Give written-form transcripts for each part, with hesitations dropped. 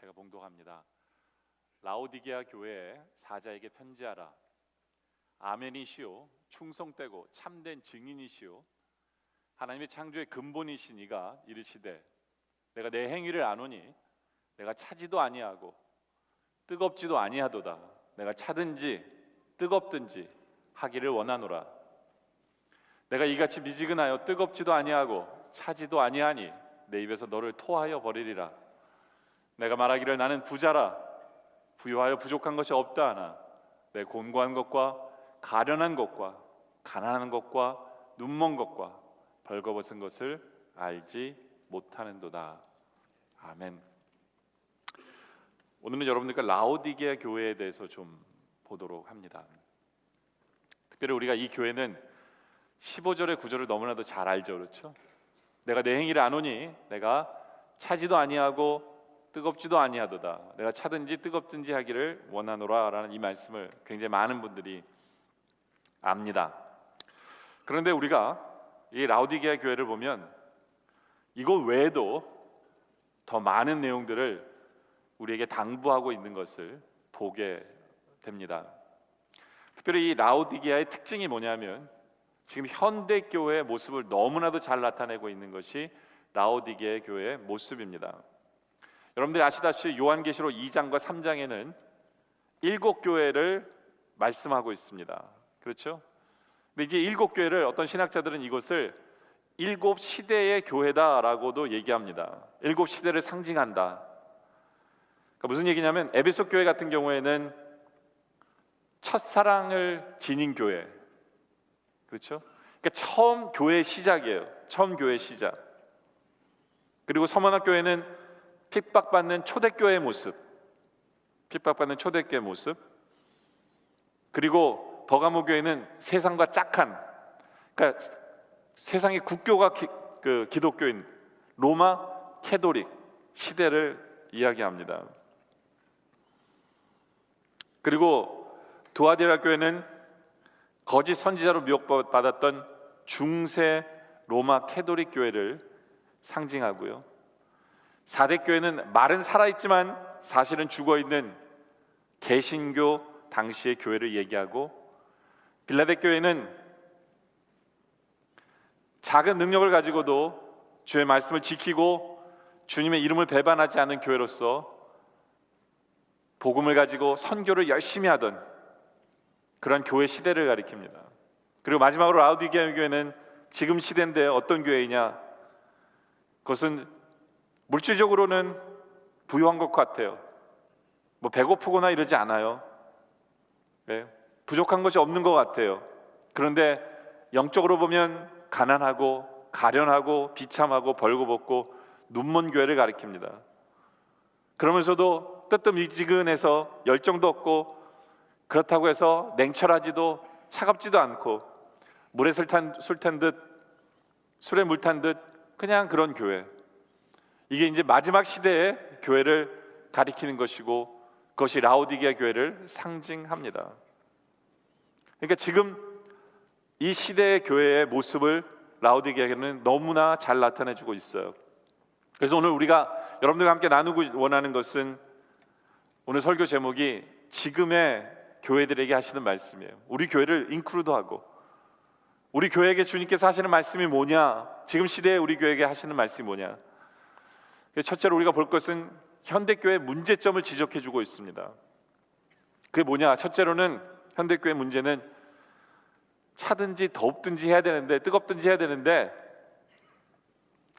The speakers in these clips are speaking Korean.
제가 봉독합니다. 라오디게아 교회에 사자에게 편지하라. 아멘이시오 충성되고 참된 증인이시오 하나님의 창조의 근본이신 이가 이르시되 내가 내 행위를 아노니 내가 차지도 아니하고 뜨겁지도 아니하도다. 내가 차든지 뜨겁든지 하기를 원하노라. 내가 이같이 미지근하여 뜨겁지도 아니하고 차지도 아니하니 내 입에서 너를 토하여 버리리라. 내가 말하기를 나는 부자라 부유하여 부족한 것이 없다 하나 내 곤고한 것과 가련한 것과 가난한 것과 눈먼 것과 벌거벗은 것을 알지 못하는도다. 아멘. 오늘은 여러분들과 라오디게아 교회에 대해서 좀 보도록 합니다. 특별히 우리가 이 교회는 15절의 구절을 너무나도 잘 알죠, 그렇죠? 내가 내 행위를 아노니 내가 차지도 아니하고 뜨겁지도 아니하도다. 내가 차든지 뜨겁든지 하기를 원하노라라는 이 말씀을 굉장히 많은 분들이 압니다. 그런데 우리가 이 라오디게아 교회를 보면 이거 외에도 더 많은 내용들을 우리에게 당부하고 있는 것을 보게 됩니다. 특별히 이 라오디게아의 특징이 뭐냐면 지금 현대 교회의 모습을 너무나도 잘 나타내고 있는 것이 라오디게아 교회의 모습입니다. 여러분들이 아시다시피 요한계시록 2장과 3장에는 7교회를 말씀하고 있습니다. 그렇죠? 근데 이제 7교회를 어떤 신학자들은 이것을 7시대의 교회다라고도 얘기합니다. 7시대를 상징한다. 그러니까 무슨 얘기냐면 에베소 교회 같은 경우에는 첫사랑을 지닌 교회, 그렇죠? 그러니까 처음 교회의 시작이에요. 처음 교회의 시작. 그리고 서머나 교회는 핍박받는 초대교회의 모습, 핍박받는 초대교회의 모습. 그리고 버가모 교회는 세상과 짝한, 그러니까 세상의 국교가 기독교인 로마 캐도릭 시대를 이야기합니다. 그리고 두아디라 교회는 거짓 선지자로 미혹받았던 중세 로마 캐도릭 교회를 상징하고요. 사대교회는 말은 살아있지만 사실은 죽어있는 개신교 당시의 교회를 얘기하고, 빌라델교회는 작은 능력을 가지고도 주의 말씀을 지키고 주님의 이름을 배반하지 않은 교회로서 복음을 가지고 선교를 열심히 하던 그런 교회 시대를 가리킵니다. 그리고 마지막으로 라오디게아 교회는 지금 시대인데 어떤 교회이냐? 그것은 물질적으로는 부유한 것 같아요. 뭐 배고프거나 이러지 않아요. 네? 부족한 것이 없는 것 같아요. 그런데 영적으로 보면 가난하고 가련하고 비참하고 벌거벗고 눈먼 교회를 가리킵니다. 그러면서도 뜨뜻미지근해서 열정도 없고, 그렇다고 해서 냉철하지도 차갑지도 않고, 물에 술 탄 듯 술에 물 탄 듯 그냥 그런 교회. 이게 이제 마지막 시대의 교회를 가리키는 것이고, 그것이 라오디게아 교회를 상징합니다. 그러니까 지금 이 시대의 교회의 모습을 라오디게아는 너무나 잘 나타내주고 있어요. 그래서 오늘 우리가 여러분들과 함께 나누고 원하는 것은, 오늘 설교 제목이 지금의 교회들에게 하시는 말씀이에요. 우리 교회를 인클루드하고 우리 교회에게 주님께서 하시는 말씀이 뭐냐, 지금 시대에 우리 교회에게 하시는 말씀이 뭐냐. 첫째로 우리가 볼 것은 현대교회의 문제점을 지적해주고 있습니다. 그게 뭐냐? 첫째로는 현대교회의 문제는 차든지 덥든지 해야 되는데, 뜨겁든지 해야 되는데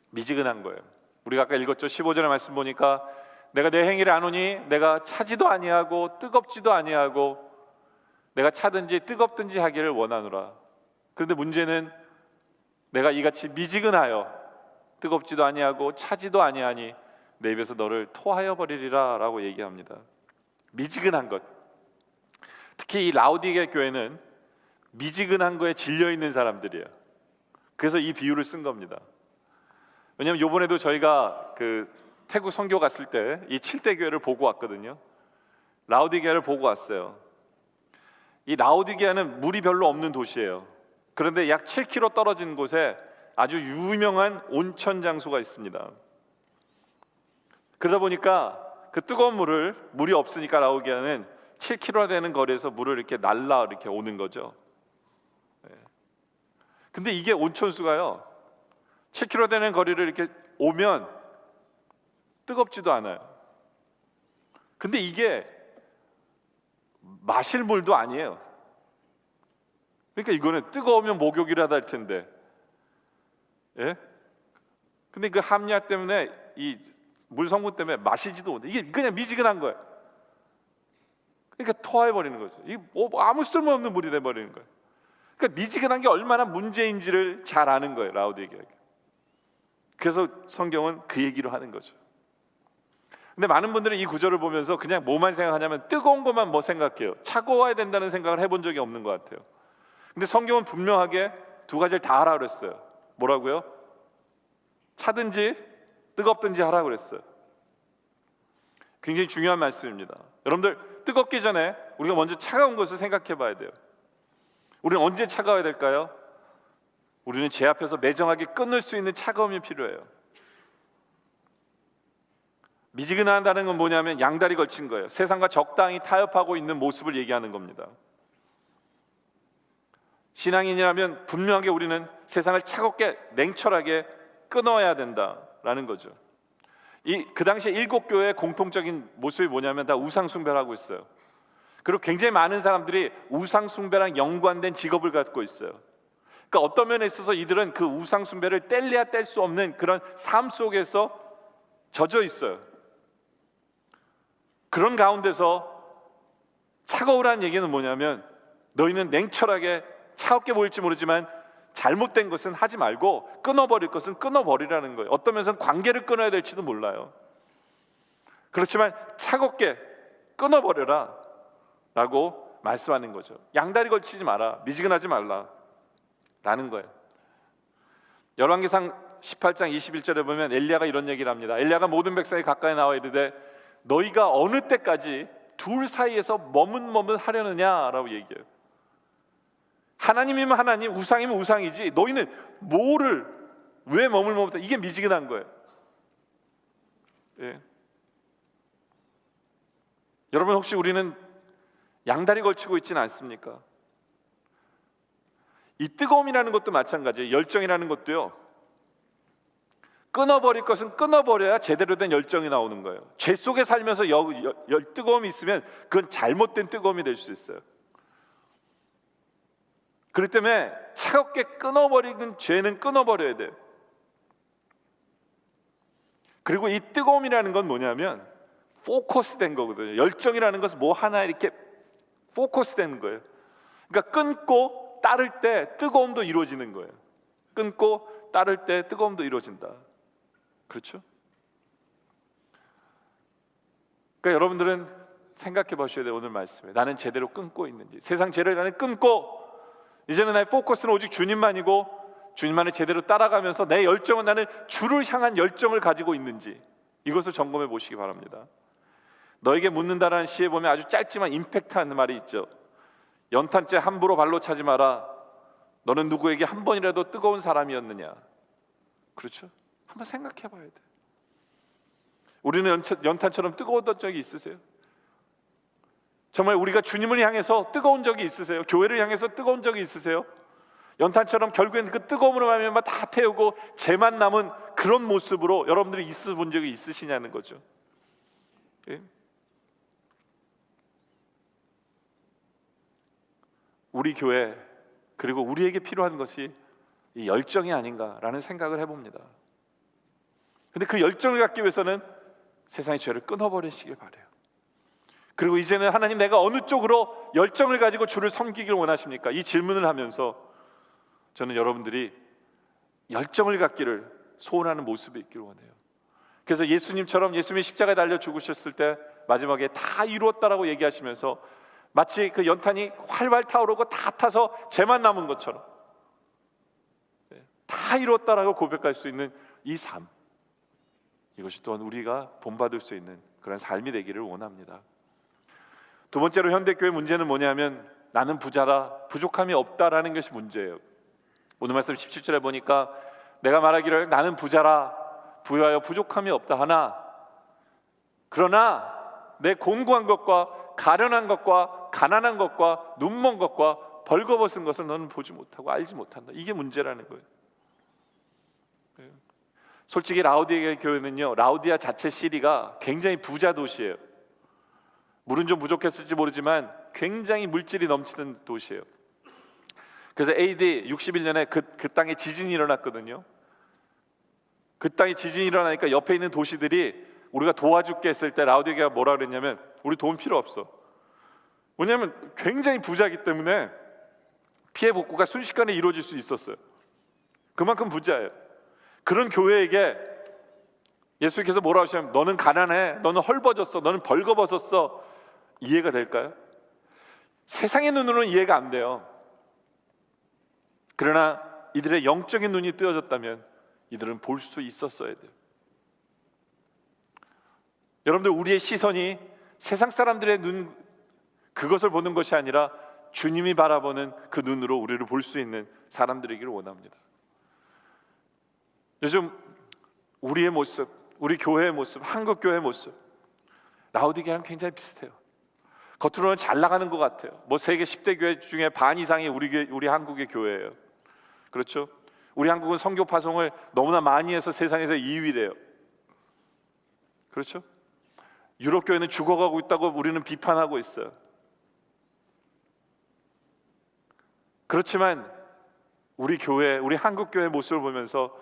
미지근한 거예요. 우리가 아까 읽었죠. 15절의 말씀 보니까 내가 내 행위를 아노니 내가 차지도 아니하고 뜨겁지도 아니하고 내가 차든지 뜨겁든지 하기를 원하노라. 그런데 문제는 내가 이같이 미지근하여 뜨겁지도 아니하고 차지도 아니하니 내 입에서 너를 토하여 버리리라 라고 얘기합니다. 미지근한 것. 특히 이 라오디게아 교회는 미지근한 거에 질려있는 사람들이에요. 그래서 이 비유를 쓴 겁니다. 왜냐하면 이번에도 저희가 태국 선교 갔을 때 이 7대 교회를 보고 왔거든요. 라오디게아를 보고 왔어요. 이 라오디게아는 물이 별로 없는 도시예요. 그런데 약 7km 떨어진 곳에 아주 유명한 온천 장소가 있습니다. 그러다 보니까 그 뜨거운 물이 없으니까 라우디게아는 7km 되는 거리에서 물을 이렇게 날라 이렇게 오는 거죠. 근데 이게 온천수가요, 7km 되는 거리를 이렇게 오면 뜨겁지도 않아요. 근데 이게 마실 물도 아니에요. 그러니까 이거는 뜨거우면 목욕이라도 할 텐데, 예? 근데 그 함유화 때문에, 이 물 성분 때문에 마시지도 못해. 이게 그냥 미지근한 거예요. 그러니까 토해 버리는 거죠. 이게 뭐 아무 쓸모없는 물이 돼 버리는 거예요. 그러니까 미지근한 게 얼마나 문제인지를 잘 아는 거예요, 라우디게아가. 그래서 성경은 그 얘기로 하는 거죠. 근데 많은 분들은 이 구절을 보면서 그냥 뭐만 생각하냐면 뜨거운 것만 뭐 생각해요. 차가워야 된다는 생각을 해본 적이 없는 것 같아요. 근데 성경은 분명하게 두 가지를 다 하라 그랬어요. 뭐라고요? 차든지 뜨겁든지 하라 그랬어요. 굉장히 중요한 말씀입니다. 여러분들, 뜨겁기 전에 우리가 먼저 차가운 것을 생각해 봐야 돼요. 우리는 언제 차가워야 될까요? 우리는 제 앞에서 매정하게 끊을 수 있는 차가움이 필요해요. 미지근하다는 건 뭐냐면 양다리 걸친 거예요. 세상과 적당히 타협하고 있는 모습을 얘기하는 겁니다. 신앙인이라면 분명하게 우리는 세상을 차갑게 냉철하게 끊어야 된다라는 거죠. 그 당시에 7교회의 공통적인 모습이 뭐냐면 다 우상 숭배를 하고 있어요. 그리고 굉장히 많은 사람들이 우상 숭배랑 연관된 직업을 갖고 있어요. 그러니까 어떤 면에 있어서 이들은 그 우상 숭배를 뗄래야 뗄 수 없는 그런 삶 속에서 젖어 있어요. 그런 가운데서 차가우라는 얘기는 뭐냐면, 너희는 냉철하게 차갑게 보일지 모르지만 잘못된 것은 하지 말고 끊어버릴 것은 끊어버리라는 거예요. 어떤 면에서는 관계를 끊어야 될지도 몰라요. 그렇지만 차갑게 끊어버려라 라고 말씀하는 거죠. 양다리 걸치지 마라, 미지근하지 말라 라는 거예요. 열왕기상 18장 21절에 보면 엘리야가 이런 얘기를 합니다. 엘리야가 모든 백성이 가까이 나와 이르되 너희가 어느 때까지 둘 사이에서 머뭇머뭇 하려느냐라고 얘기해요. 하나님이면 하나님, 우상이면 우상이지 너희는 뭐를 왜 머물머뭇해? 이게 미지근한 거예요. 예. 여러분, 혹시 우리는 양다리 걸치고 있지는 않습니까? 이 뜨거움이라는 것도 마찬가지예요. 열정이라는 것도요, 끊어버릴 것은 끊어버려야 제대로 된 열정이 나오는 거예요. 죄 속에 살면서 뜨거움이 있으면 그건 잘못된 뜨거움이 될 수 있어요. 그렇기 때문에 차갑게 끊어버리는 죄는 끊어버려야 돼요. 그리고 이 뜨거움이라는 건 뭐냐면 포커스된 거거든요. 열정이라는 것은 뭐 하나 이렇게 포커스된 거예요. 그러니까 끊고 따를 때 뜨거움도 이루어지는 거예요. 끊고 따를 때 뜨거움도 이루어진다. 그렇죠? 그러니까 여러분들은 생각해 보셔야 돼요. 오늘 말씀에 나는 제대로 끊고 있는지, 세상 죄를 나는 끊고 이제는 나의 포커스는 오직 주님만이고 주님만을 제대로 따라가면서 내 열정은 나는 주를 향한 열정을 가지고 있는지, 이것을 점검해 보시기 바랍니다. 너에게 묻는다라는 시에 보면 아주 짧지만 임팩트한 말이 있죠. 연탄재 함부로 발로 차지 마라. 너는 누구에게 한 번이라도 뜨거운 사람이었느냐. 그렇죠? 한번 생각해 봐야 돼. 우리는 연탄처럼 뜨거웠던 적이 있으세요? 정말 우리가 주님을 향해서 뜨거운 적이 있으세요? 교회를 향해서 뜨거운 적이 있으세요? 연탄처럼 결국엔 그 뜨거움으로 말미암아 다 태우고 재만 남은 그런 모습으로 여러분들이 있어 본 적이 있으시냐는 거죠. 예? 우리 교회, 그리고 우리에게 필요한 것이 이 열정이 아닌가라는 생각을 해봅니다. 근데 그 열정을 갖기 위해서는 세상의 죄를 끊어버리시길 바라요. 그리고 이제는 하나님, 내가 어느 쪽으로 열정을 가지고 주를 섬기길 원하십니까? 이 질문을 하면서 저는 여러분들이 열정을 갖기를 소원하는 모습이 있기를 원해요. 그래서 예수님처럼 예수님이 십자가에 달려 죽으셨을 때 마지막에 다 이루었다라고 얘기하시면서 마치 그 연탄이 활활 타오르고 다 타서 재만 남은 것처럼 다 이루었다라고 고백할 수 있는 이 삶, 이것이 또한 우리가 본받을 수 있는 그런 삶이 되기를 원합니다. 두 번째로 현대교회 문제는 뭐냐면 나는 부자라 부족함이 없다라는 것이 문제예요. 오늘 말씀 17절에 보니까 내가 말하기를 나는 부자라 부유하여 부족함이 없다 하나 그러나 내 곤고한 것과 가련한 것과 가난한 것과 눈먼 것과 벌거벗은 것을 너는 보지 못하고 알지 못한다. 이게 문제라는 거예요. 솔직히 라우디게아 교회는요, 라우디아 자체 시리가 굉장히 부자 도시예요. 물은 좀 부족했을지 모르지만 굉장히 물질이 넘치는 도시예요. 그래서 AD 61년에 그 땅에 지진이 일어났거든요. 그 땅에 지진이 일어나니까 옆에 있는 도시들이 우리가 도와줄게 했을 때 라우디게아가 뭐라 그랬냐면 우리 도움 필요 없어. 왜냐하면 굉장히 부자이기 때문에 피해 복구가 순식간에 이루어질 수 있었어요. 그만큼 부자예요. 그런 교회에게 예수께서 뭐라고 하시냐면 너는 가난해, 너는 헐벗었어, 너는 벌거벗었어. 이해가 될까요? 세상의 눈으로는 이해가 안 돼요. 그러나 이들의 영적인 눈이 뜨여졌다면 이들은 볼 수 있었어야 돼요. 여러분들, 우리의 시선이 세상 사람들의 눈, 그것을 보는 것이 아니라 주님이 바라보는 그 눈으로 우리를 볼 수 있는 사람들이기를 원합니다. 요즘 우리의 모습, 우리 교회의 모습, 한국 교회의 모습, 라우디게아랑 굉장히 비슷해요. 겉으로는 잘 나가는 것 같아요. 뭐 세계 10대 교회 중에 반 이상이 우리 한국의 교회예요. 그렇죠? 우리 한국은 선교 파송을 너무나 많이 해서 세상에서 2위래요. 그렇죠? 유럽 교회는 죽어가고 있다고 우리는 비판하고 있어요. 그렇지만 우리 교회, 우리 한국 교회의 모습을 보면서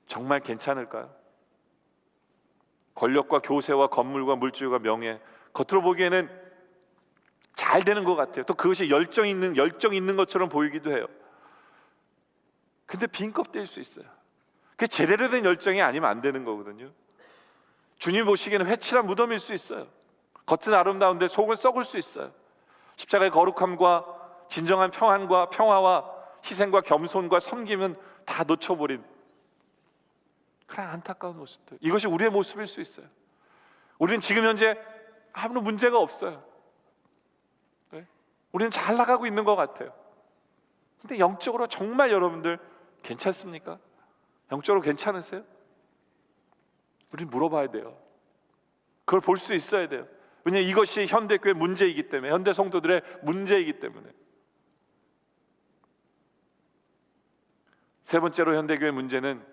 정말 괜찮을까요? 권력과 교세와 건물과 물질과 명예, 겉으로 보기에는 잘 되는 것 같아요. 또 그것이 열정 있는 것처럼 보이기도 해요. 근데 빈 껍데일 수 있어요. 그게 제대로 된 열정이 아니면 안 되는 거거든요. 주님 보시기에는 회칠한 무덤일 수 있어요. 겉은 아름다운데 속은 썩을 수 있어요. 십자가의 거룩함과 진정한 평화와 희생과 겸손과 섬김은 다 놓쳐버린 그런 안타까운 모습들, 이것이 우리의 모습일 수 있어요. 우리는 지금 현재 아무런 문제가 없어요. 네? 우리는 잘 나가고 있는 것 같아요. 근데 영적으로 정말 여러분들 괜찮습니까? 영적으로 괜찮으세요? 우리는 물어봐야 돼요. 그걸 볼 수 있어야 돼요. 왜냐하면 이것이 현대교회 문제이기 때문에, 현대 성도들의 문제이기 때문에. 세 번째로 현대교회 문제는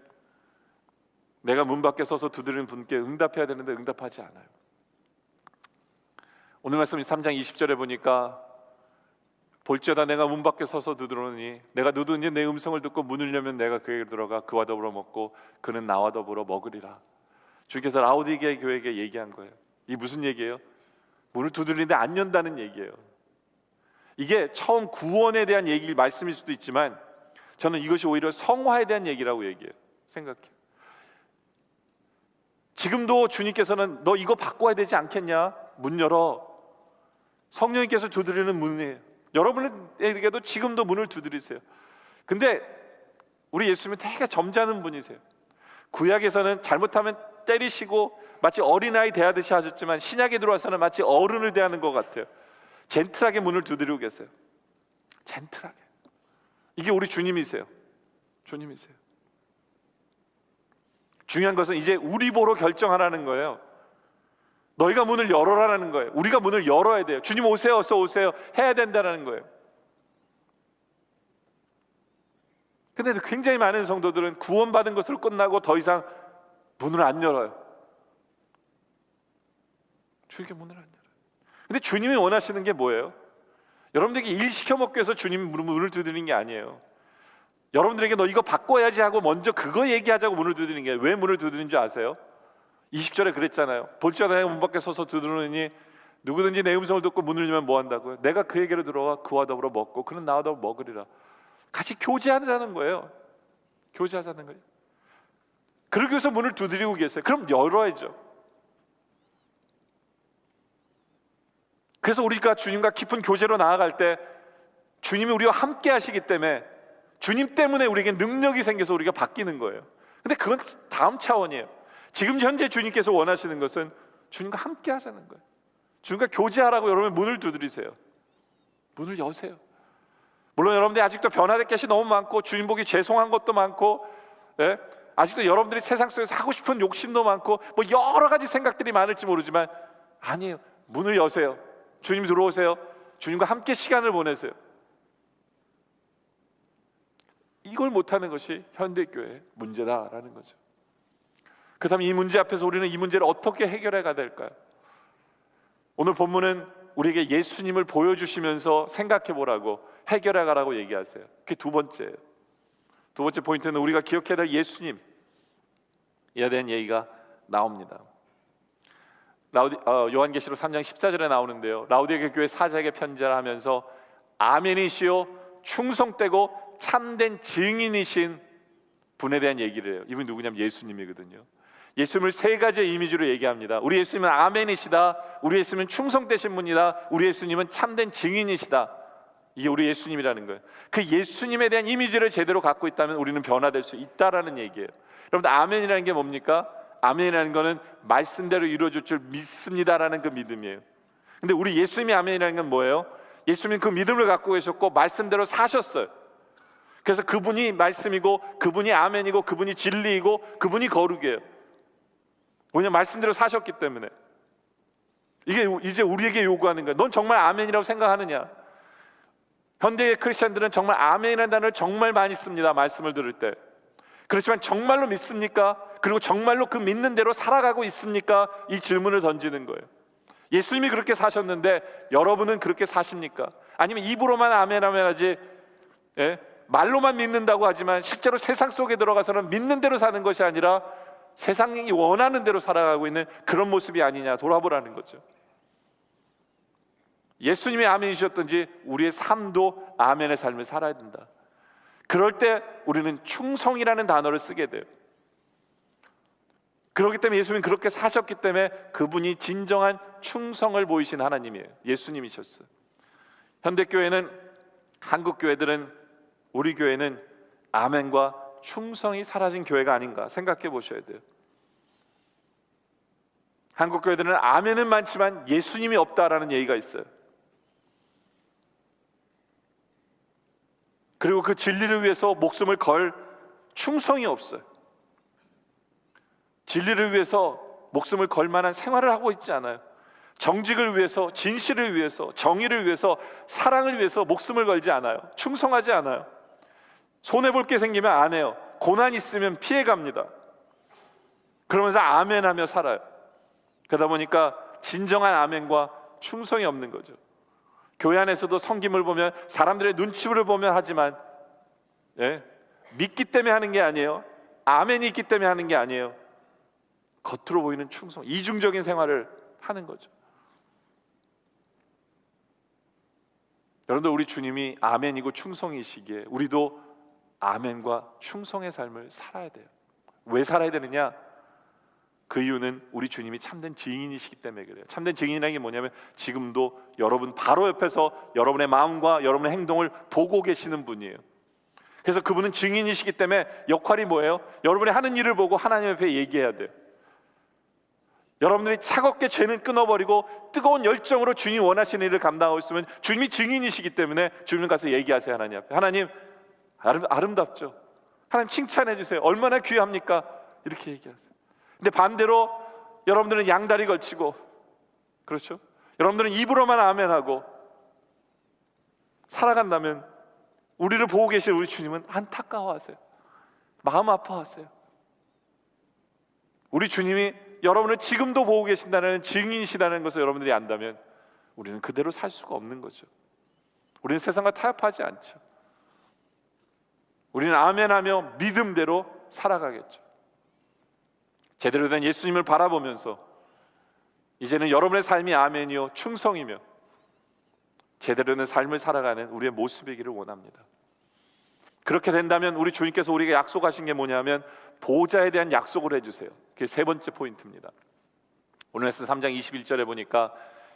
내가 문 밖에 서서 두드리는 분께 응답해야 되는데 응답하지 않아요. 오늘 말씀 3장 20절에 보니까 볼지어다 내가 문 밖에 서서 두드러니 내가 누구든지 내 음성을 듣고 문을 열면 내가 그에게 들어가 그와 더불어 먹고 그는 나와 더불어 먹으리라. 주께서 라우디게아 교회에게 얘기한 거예요. 이 무슨 얘기예요? 문을 두드리는데 안 연다는 얘기예요. 이게 처음 구원에 대한 얘기 말씀일 수도 있지만 저는 이것이 오히려 성화에 대한 얘기라고 얘기해요. 생각해. 지금도 주님께서는 너 이거 바꿔야 되지 않겠냐? 문 열어. 성령님께서 두드리는 문이에요. 여러분에게도 지금도 문을 두드리세요. 근데 우리 예수님은 되게 점잖은 분이세요. 구약에서는 잘못하면 때리시고 마치 어린아이 대하듯이 하셨지만 신약에 들어와서는 마치 어른을 대하는 것 같아요. 젠틀하게 문을 두드리고 계세요. 젠틀하게. 이게 우리 주님이세요. 주님이세요. 중요한 것은 이제 우리 보러 결정하라는 거예요. 너희가 문을 열어라라는 거예요. 우리가 문을 열어야 돼요. 주님 오세요, 어서 오세요 해야 된다는 거예요. 근데 굉장히 많은 성도들은 구원받은 것으로 끝나고 더 이상 문을 안 열어요. 주님께 문을 안 열어요. 근데 주님이 원하시는 게 뭐예요? 여러분들에게 일 시켜먹기 위해서 주님이 문을 두드리는 게 아니에요. 여러분들에게 너 이거 바꿔야지 하고 먼저 그거 얘기하자고 문을 두드리는 게, 왜 문을 두드리는 줄 아세요? 20절에 그랬잖아요. 볼지어다 내가 문 밖에 서서 두드리니 누구든지 내 음성을 듣고 문을 열면 뭐 한다고요? 내가 그에게로 들어와 그와 더불어 먹고 그는 나와 더불어 먹으리라. 같이 교제하자는 거예요. 교제하자는 거예요. 그러기 위해서 문을 두드리고 계세요. 그럼 열어야죠. 그래서 우리가 주님과 깊은 교제로 나아갈 때 주님이 우리와 함께 하시기 때문에, 주님 때문에 우리에게 능력이 생겨서 우리가 바뀌는 거예요. 근데 그건 다음 차원이에요. 지금 현재 주님께서 원하시는 것은 주님과 함께 하자는 거예요. 주님과 교제하라고 여러분 문을 두드리세요. 문을 여세요. 물론 여러분들이 아직도 변화될 것이 너무 많고 주님 보기 죄송한 것도 많고, 예? 아직도 여러분들이 세상 속에서 하고 싶은 욕심도 많고 뭐 여러 가지 생각들이 많을지 모르지만 아니에요. 문을 여세요. 주님 들어오세요. 주님과 함께 시간을 보내세요. 이걸 못하는 것이 현대교회의 문제다라는 거죠. 그렇다면 이 문제 앞에서 우리는 이 문제를 어떻게 해결해 가야 될까요? 오늘 본문은 우리에게 예수님을 보여주시면서 생각해 보라고, 해결해 가라고 얘기하세요. 그게 두 번째예요. 두 번째 포인트는 우리가 기억해야 될 예수님에 대한 얘기가 나옵니다. 요한계시록 3장 14절에 나오는데요, 라우디게아 교회 사자에게 편지를 하면서 아멘이시오 충성되고 참된 증인이신 분에 대한 얘기를 해요. 이분이 누구냐면 예수님이거든요. 예수님을 세 가지의 이미지로 얘기합니다. 우리 예수님은 아멘이시다, 우리 예수님은 충성되신 분이다, 우리 예수님은 참된 증인이시다. 이게 우리 예수님이라는 거예요. 그 예수님에 대한 이미지를 제대로 갖고 있다면 우리는 변화될 수 있다라는 얘기예요. 여러분들, 아멘이라는 게 뭡니까? 아멘이라는 거는 말씀대로 이루어질 줄 믿습니다라는 그 믿음이에요. 근데 우리 예수님이 아멘이라는 건 뭐예요? 예수님은 그 믿음을 갖고 계셨고 말씀대로 사셨어요. 그래서 그분이 말씀이고, 그분이 아멘이고, 그분이 진리이고, 그분이 거룩이에요. 왜냐하면 말씀대로 사셨기 때문에. 이게 이제 우리에게 요구하는 거예요. 넌 정말 아멘이라고 생각하느냐? 현대의 크리스천들은 정말 아멘이라는 단어를 정말 많이 씁니다, 말씀을 들을 때. 그렇지만 정말로 믿습니까? 그리고 정말로 그 믿는 대로 살아가고 있습니까? 이 질문을 던지는 거예요. 예수님이 그렇게 사셨는데 여러분은 그렇게 사십니까? 아니면 입으로만 아멘 아멘 하지, 말로만 믿는다고 하지만 실제로 세상 속에 들어가서는 믿는 대로 사는 것이 아니라 세상이 원하는 대로 살아가고 있는 그런 모습이 아니냐 돌아보라는 거죠. 예수님이 아멘이셨던지 우리의 삶도 아멘의 삶을 살아야 된다. 그럴 때 우리는 충성이라는 단어를 쓰게 돼요. 그렇기 때문에 예수님이 그렇게 사셨기 때문에 그분이 진정한 충성을 보이신 하나님이에요. 예수님이셨어요. 현대교회는, 한국교회들은, 우리 교회는 아멘과 충성이 사라진 교회가 아닌가 생각해 보셔야 돼요. 한국교회들은 아멘은 많지만 예수님이 없다라는 얘기가 있어요. 그리고 그 진리를 위해서 목숨을 걸 충성이 없어요. 진리를 위해서 목숨을 걸 만한 생활을 하고 있지 않아요. 정직을 위해서, 진실을 위해서, 정의를 위해서, 사랑을 위해서 목숨을 걸지 않아요. 충성하지 않아요. 손해볼 게 생기면 안 해요. 고난 있으면 피해갑니다. 그러면서 아멘하며 살아요. 그러다 보니까 진정한 아멘과 충성이 없는 거죠. 교회 안에서도 섬김을 보면, 사람들의 눈치를 보면 하지만 믿기 때문에 하는 게 아니에요. 아멘이 있기 때문에 하는 게 아니에요. 겉으로 보이는 충성, 이중적인 생활을 하는 거죠. 여러분들, 우리 주님이 아멘이고 충성이시기에 우리도 아멘과 충성의 삶을 살아야 돼요. 왜 살아야 되느냐? 그 이유는 우리 주님이 참된 증인이시기 때문에 그래요. 참된 증인이라는 게 뭐냐면 지금도 여러분 바로 옆에서 여러분의 마음과 여러분의 행동을 보고 계시는 분이에요. 그래서 그분은 증인이시기 때문에 역할이 뭐예요? 여러분이 하는 일을 보고 하나님 앞에 얘기해야 돼요. 여러분들이 차갑게 죄는 끊어버리고 뜨거운 열정으로 주님 원하시는 일을 감당하고 있으면 주님이 증인이시기 때문에 주님 가서 얘기하세요. 하나님 앞에. 하나님 아름답죠? 하나님 칭찬해 주세요. 얼마나 귀합니까? 이렇게 얘기하세요. 근데 반대로 여러분들은 양다리 걸치고, 그렇죠? 여러분들은 입으로만 아멘하고 살아간다면 우리를 보고 계신 우리 주님은 안타까워하세요. 마음 아파하세요. 우리 주님이 여러분을 지금도 보고 계신다는 증인이시라는 것을 여러분들이 안다면 우리는 그대로 살 수가 없는 거죠. 우리는 세상과 타협하지 않죠. 우리는 아멘하며 믿음대로 살아가겠죠. 제대로 된 예수님을 바라보면서 이제는 여러분의 삶이 아멘이요 충성이며 제대로 된 삶을 살아가는 우리의 모습이기를 원합니다. 그렇게 된다면 우리 주님께서 우리에게 약속하신 게 뭐냐면 보좌에 대한 약속을 해주세요. 그게 세 번째 포인트입니다. 오늘 말씀 3장 21절에 보니까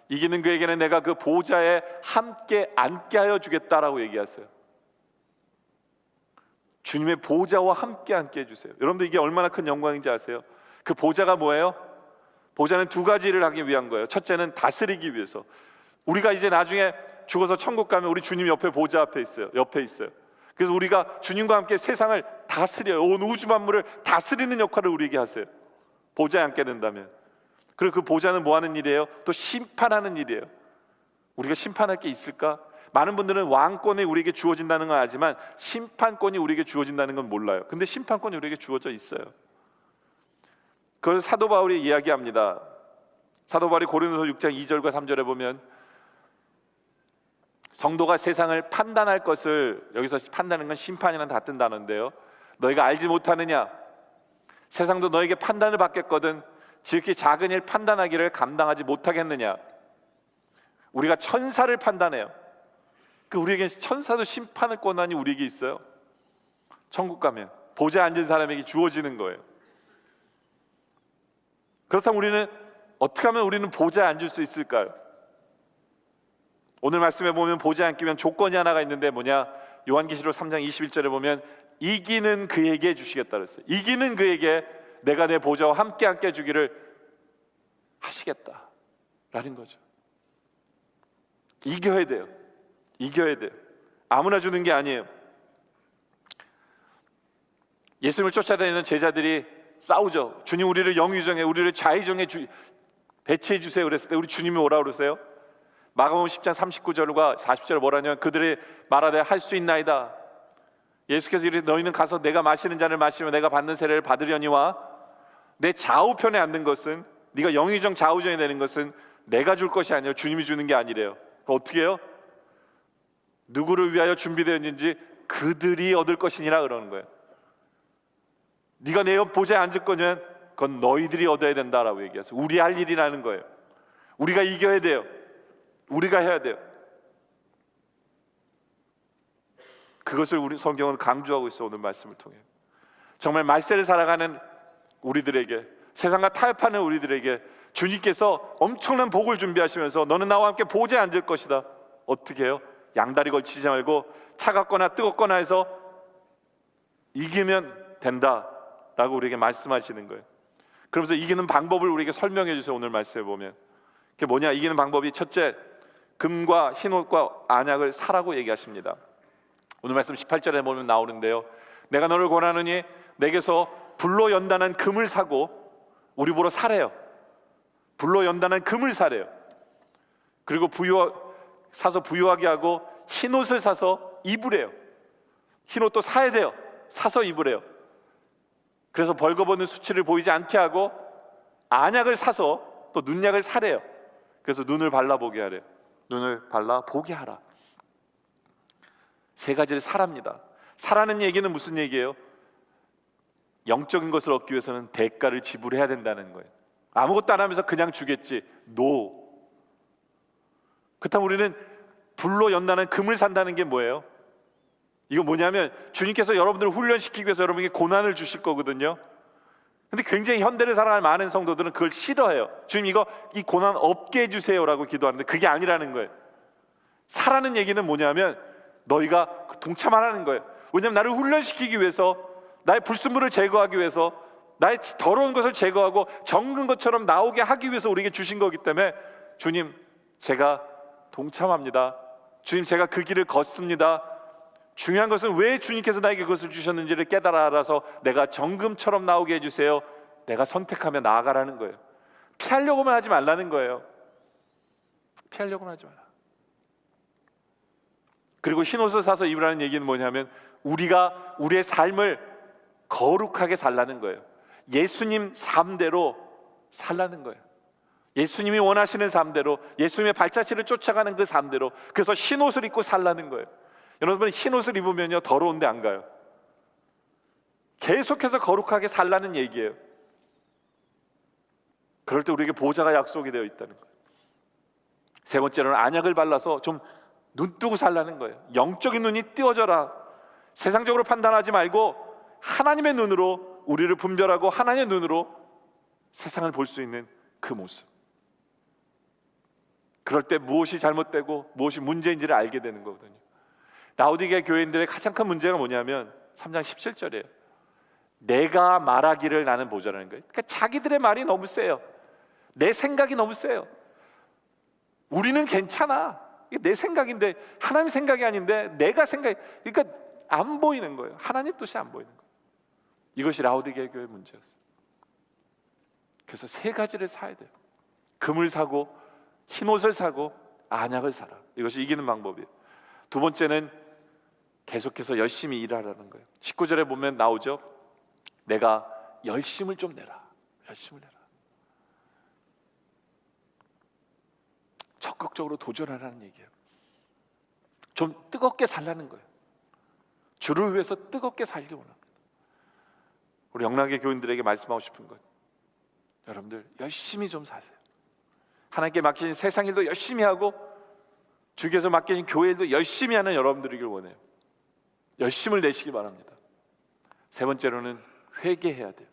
이기는 그에게는 내가 그 보좌에 함께 앉게 하여 주겠다라고 얘기하세요. 주님의 보좌와 함께 앉게 해주세요. 여러분들, 이게 얼마나 큰 영광인지 아세요? 그 보좌가 뭐예요? 보좌는 두 가지를 하기 위한 거예요. 첫째는 다스리기 위해서. 우리가 이제 나중에 죽어서 천국 가면 우리 주님 옆에 보좌 앞에 있어요. 옆에 있어요. 그래서 우리가 주님과 함께 세상을 다스려요. 온 우주 만물을 다스리는 역할을 우리에게 하세요. 보좌에 앉게 된다면. 그리고 그 보좌는 뭐 하는 일이에요? 또 심판하는 일이에요. 우리가 심판할 게 있을까? 많은 분들은 왕권이 우리에게 주어진다는 건 알지만 심판권이 우리에게 주어진다는 건 몰라요. 근데 심판권이 우리에게 주어져 있어요. 그걸 사도 바울이 이야기합니다. 사도 바울이 고린도서 6장 2절과 3절에 보면 성도가 세상을 판단할 것을, 여기서 판단하는 건 심판이라는 같은 단어인데요, 너희가 알지 못하느냐? 세상도 너에게 판단을 받겠거든 지극히 작은 일 판단하기를 감당하지 못하겠느냐? 우리가 천사를 판단해요. 우리에게 천사도 심판의 권한이 우리에게 있어요. 천국 가면 보좌에 앉은 사람에게 주어지는 거예요. 그렇다면 우리는 어떻게 하면 우리는 보좌에 앉을 수 있을까요? 오늘 말씀에 보면 보좌에 앉기면 조건이 하나가 있는데 뭐냐? 요한계시록 3장 21절에 보면 이기는 그에게 주시겠다 그랬어요. 이기는 그에게 내가 내 보좌와 함께 앉게 해주기를 하시겠다라는 거죠. 이겨야 돼요. 이겨야 돼요. 아무나 주는 게 아니에요. 예수님을 쫓아다니는 제자들이 싸우죠. 주님, 우리를 영의정에, 우리를 좌의정에 배치해 주세요 그랬을 때 우리 주님이 뭐라고 그러세요? 마가복음 10장 39절과 40절에 뭐라냐면 그들이 말하되 할 수 있나이다. 예수께서 이르되 너희는 가서 내가 마시는 잔을 마시며 내가 받는 세례를 받으려니와 내 좌우편에 앉는 것은, 네가 영의정 좌우정에 되는 것은 내가 줄 것이 아니에요. 주님이 주는 게 아니래요. 그럼 어떻게 해요? 누구를 위하여 준비되었는지 그들이 얻을 것이니라 그러는 거예요. 네가 내 보좌에 앉을 거면 그건 너희들이 얻어야 된다라고 얘기해서 우리 할 일이라는 거예요. 우리가 이겨야 돼요. 우리가 해야 돼요. 그것을 우리 성경은 강조하고 있어. 오늘 말씀을 통해 정말 말세를 살아가는 우리들에게, 세상과 타협하는 우리들에게 주님께서 엄청난 복을 준비하시면서 너는 나와 함께 보좌에 앉을 것이다. 어떻게 해요? 양다리 걸치지 말고 차갑거나 뜨겁거나 해서 이기면 된다라고 우리에게 말씀하시는 거예요. 그러면서 이기는 방법을 우리에게 설명해 주세요. 오늘 말씀에 보면 그게 뭐냐? 이기는 방법이 첫째, 금과 흰옷과 안약을 사라고 얘기하십니다. 오늘 말씀 18절에 보면 나오는데요, 내가 너를 권하노니 내게서 불로 연단한 금을 사고, 우리 보러 사래요. 불로 연단한 금을 사래요. 그리고 사서 부유하게 하고 흰옷을 사서 입으래요. 흰옷도 사야 돼요. 사서 입으래요. 그래서 벌거벗는 수치를 보이지 않게 하고 안약을 사서 또 눈약을 사래요. 그래서 눈을 발라보게 하래요. 눈을 발라보게 하라. 세 가지를 사랍니다. 사라는 얘기는 무슨 얘기예요? 영적인 것을 얻기 위해서는 대가를 지불해야 된다는 거예요. 아무것도 안 하면서 그냥 주겠지? No. 그렇다면 우리는 불로 연단한 금을 산다는 게 뭐예요? 이거 뭐냐면 주님께서 여러분들을 훈련시키기 위해서 여러분에게 고난을 주실 거거든요. 근데 굉장히 현대를 살아가는 많은 성도들은 그걸 싫어해요. 주님, 이 고난 없게 해주세요라고 기도하는데 그게 아니라는 거예요. 사라는 얘기는 뭐냐면 너희가 동참하라는 거예요. 왜냐하면 나를 훈련시키기 위해서, 나의 불순물을 제거하기 위해서, 나의 더러운 것을 제거하고 정금 것처럼 나오게 하기 위해서 우리에게 주신 거기 때문에 주님, 제가 동참합니다. 주님, 제가 그 길을 걷습니다. 중요한 것은 왜 주님께서 나에게 그것을 주셨는지를 깨달아 알아서 내가 정금처럼 나오게 해주세요. 내가 선택하며 나아가라는 거예요. 피하려고만 하지 말라는 거예요. 피하려고만 하지 마라. 그리고 흰옷을 사서 입으라는 얘기는 뭐냐면 우리가 우리의 삶을 거룩하게 살라는 거예요. 예수님 삶대로 살라는 거예요. 예수님이 원하시는 삶대로, 예수님의 발자취를 쫓아가는 그 삶대로. 그래서 흰옷을 입고 살라는 거예요. 여러분, 흰옷을 입으면요 더러운데 안 가요. 계속해서 거룩하게 살라는 얘기예요. 그럴 때 우리에게 보좌가 약속이 되어 있다는 거예요. 세 번째로는 안약을 발라서 좀 눈뜨고 살라는 거예요. 영적인 눈이 띄어져라. 세상적으로 판단하지 말고 하나님의 눈으로 우리를 분별하고 하나님의 눈으로 세상을 볼 수 있는 그 모습. 그럴 때 무엇이 잘못되고 무엇이 문제인지를 알게 되는 거거든요. 라오디게 교인들의 가장 큰 문제가 뭐냐면 3장 17절이에요. 내가 말하기를 나는 보좌라는 거예요. 그러니까 자기들의 말이 너무 세요. 내 생각이 너무 세요. 우리는 괜찮아. 이게 내 생각인데 하나님 생각이 아닌데 내가 생각이, 그러니까 안 보이는 거예요. 하나님 뜻이 안 보이는 거예요. 이것이 라오디게 교회의 문제였어요. 그래서 세 가지를 사야 돼요. 금을 사고 흰옷을 사고 안약을 사라. 이것이 이기는 방법이에요. 두 번째는 계속해서 열심히 일하라는 거예요. 19절에 보면 나오죠. 내가 열심을 좀 내라. 열심을 내라. 적극적으로 도전하라는 얘기예요. 좀 뜨겁게 살라는 거예요. 주를 위해서 뜨겁게 살기 원합니다. 우리 영락의 교인들에게 말씀하고 싶은 것, 여러분들 열심히 좀 사세요. 하나님께 맡기신 세상 일도 열심히 하고 주께서 맡기신 교회 일도 열심히 하는 여러분들이길 원해요. 열심을 내시기 바랍니다. 세 번째로는 회개해야 돼요.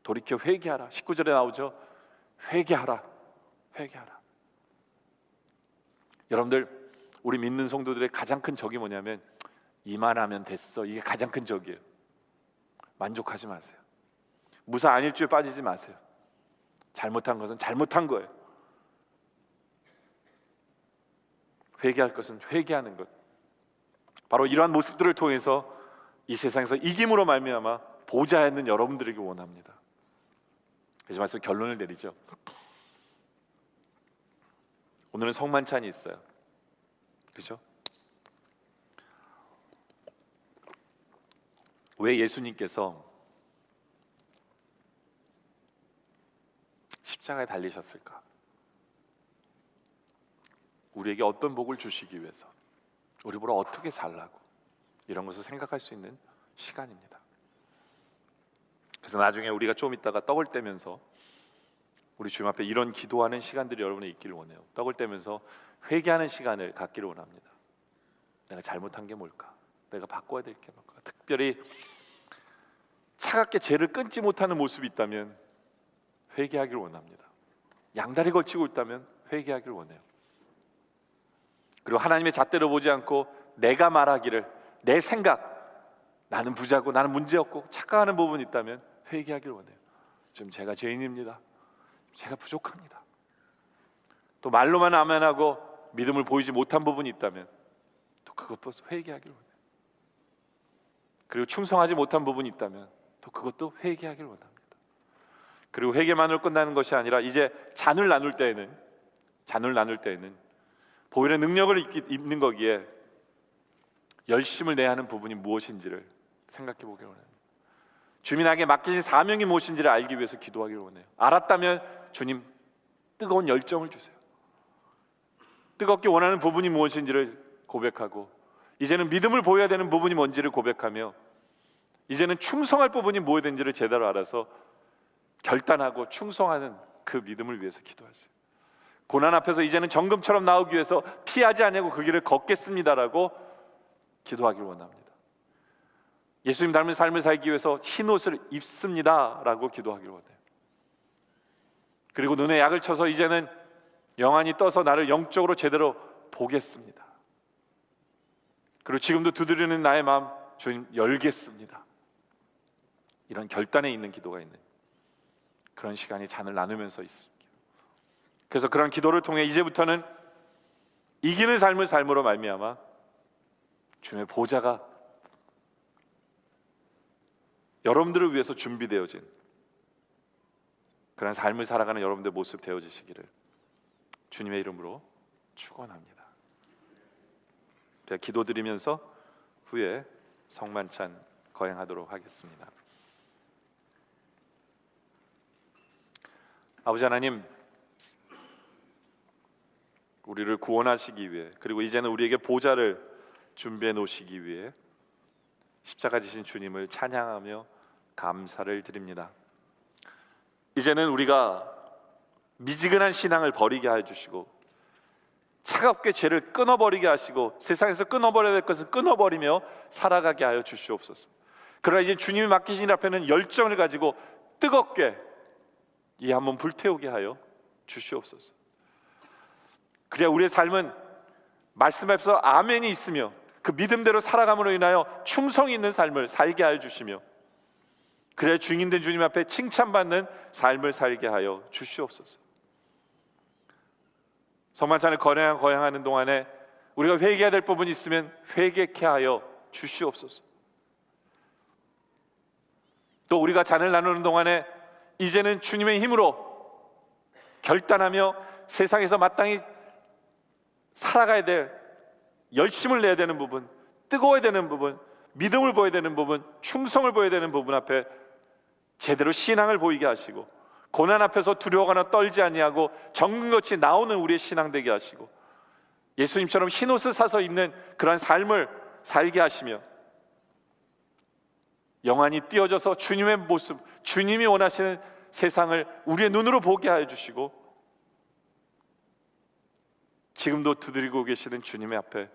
돌이켜 회개하라. 19절에 나오죠. 회개하라. 회개하라. 여러분들, 우리 믿는 성도들의 가장 큰 적이 뭐냐면 이만하면 됐어. 이게 가장 큰 적이에요. 만족하지 마세요. 무사 안일주에 빠지지 마세요. 잘못한 것은 잘못한 거예요. 회개할 것은 회개하는 것. 바로 이러한 모습들을 통해서 이 세상에서 이김으로 말미암아 보좌에 있는 여러분들에게 원합니다. 그래서 말씀 결론을 내리죠. 오늘은 성만찬이 있어요. 그렇죠? 왜 예수님께서 십자가에 달리셨을까? 우리에게 어떤 복을 주시기 위해서, 우리보다 어떻게 살라고, 이런 것을 생각할 수 있는 시간입니다. 그래서 나중에 우리가 좀 있다가 떡을 떼면서 우리 주님 앞에 이런 기도하는 시간들이 여러분이 있기를 원해요. 떡을 떼면서 회개하는 시간을 갖기를 원합니다. 내가 잘못한 게 뭘까? 내가 바꿔야 될 게 뭘까? 특별히 차갑게 죄를 끊지 못하는 모습이 있다면 회개하기를 원합니다. 양다리 걸치고 있다면 회개하기를 원해요. 그리고 하나님의 잣대로 보지 않고 내가 말하기를, 내 생각, 나는 부자고 나는 문제없고 착각하는 부분이 있다면 회개하기를 원해요. 지금 제가 죄인입니다. 제가 부족합니다. 또 말로만 아멘하고 믿음을 보이지 못한 부분이 있다면 또 그것도 회개하기를 원해요. 그리고 충성하지 못한 부분이 있다면 또 그것도 회개하기를 원합니다. 그리고 회개만으로 끝나는 것이 아니라 이제 잔을 나눌 때에는 보혈의 능력을 입는 거기에 열심을 내야 하는 부분이 무엇인지를 생각해 보기를 원합니다. 주님에게 맡기신 사명이 무엇인지를 알기 위해서 기도하기를 원해요. 알았다면 주님 뜨거운 열정을 주세요. 뜨겁게 원하는 부분이 무엇인지를 고백하고, 이제는 믿음을 보여야 되는 부분이 뭔지를 고백하며, 이제는 충성할 부분이 무엇인지를 제대로 알아서 결단하고 충성하는 그 믿음을 위해서 기도하세요. 고난 앞에서 이제는 정금처럼 나오기 위해서 피하지 않냐고 그 길을 걷겠습니다라고 기도하기를 원합니다. 예수님 닮은 삶을 살기 위해서 흰 옷을 입습니다라고 기도하기를 원해요. 그리고 눈에 약을 쳐서 이제는 영안이 떠서 나를 영적으로 제대로 보겠습니다. 그리고 지금도 두드리는 나의 마음, 주님 열겠습니다. 이런 결단에 있는 기도가 있는 그런 시간이 잔을 나누면서 있습니다. 그래서 그런 기도를 통해 이제부터는 이기는 삶을 삶으로 말미암아 주님의 보좌가 여러분들을 위해서 준비되어진 그런 삶을 살아가는 여러분들의 모습 되어지시기를 주님의 이름으로 축원합니다. 제가 기도드리면서 후에 성만찬 거행하도록 하겠습니다. 아버지 하나님, 우리를 구원하시기 위해, 그리고 이제는 우리에게 보좌를 준비해 놓으시기 위해 십자가 지신 주님을 찬양하며 감사를 드립니다. 이제는 우리가 미지근한 신앙을 버리게 해주시고 차갑게 죄를 끊어버리게 하시고 세상에서 끊어버려야 될 것을 끊어버리며 살아가게 하여 주시옵소서. 그러나 이제 주님이 맡기신 일 앞에는 열정을 가지고 뜨겁게 이 한번 불태우게 하여 주시옵소서. 그래야 우리의 삶은 말씀 앞에서 아멘이 있으며 그 믿음대로 살아감으로 인하여 충성이 있는 삶을 살게 하여 주시며, 그래야 주인된 주님 앞에 칭찬받는 삶을 살게 하여 주시옵소서. 성만찬을 거행하는 동안에 우리가 회개해야 될 부분이 있으면 회개케 하여 주시옵소서. 또 우리가 잔을 나누는 동안에 이제는 주님의 힘으로 결단하며 세상에서 마땅히 살아가야 될, 열심을 내야 되는 부분, 뜨거워야 되는 부분, 믿음을 보여야 되는 부분, 충성을 보여야 되는 부분 앞에 제대로 신앙을 보이게 하시고, 고난 앞에서 두려워하거나 떨지 아니하고 정금같이 나오는 우리의 신앙 되게 하시고, 예수님처럼 흰옷을 사서 입는 그러한 삶을 살게 하시며, 영안이 띄어져서 주님의 모습, 주님이 원하시는 세상을 우리의 눈으로 보게 해주시고, 지금도 두드리고 계시는 주님의 앞에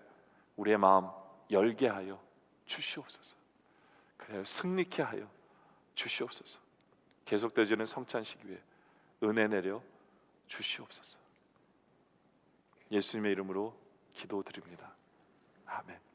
우리의 마음 열게 하여 주시옵소서. 그래요, 승리케 하여 주시옵소서. 계속되어지는 성찬식 위에 은혜 내려 주시옵소서. 예수님의 이름으로 기도드립니다. 아멘.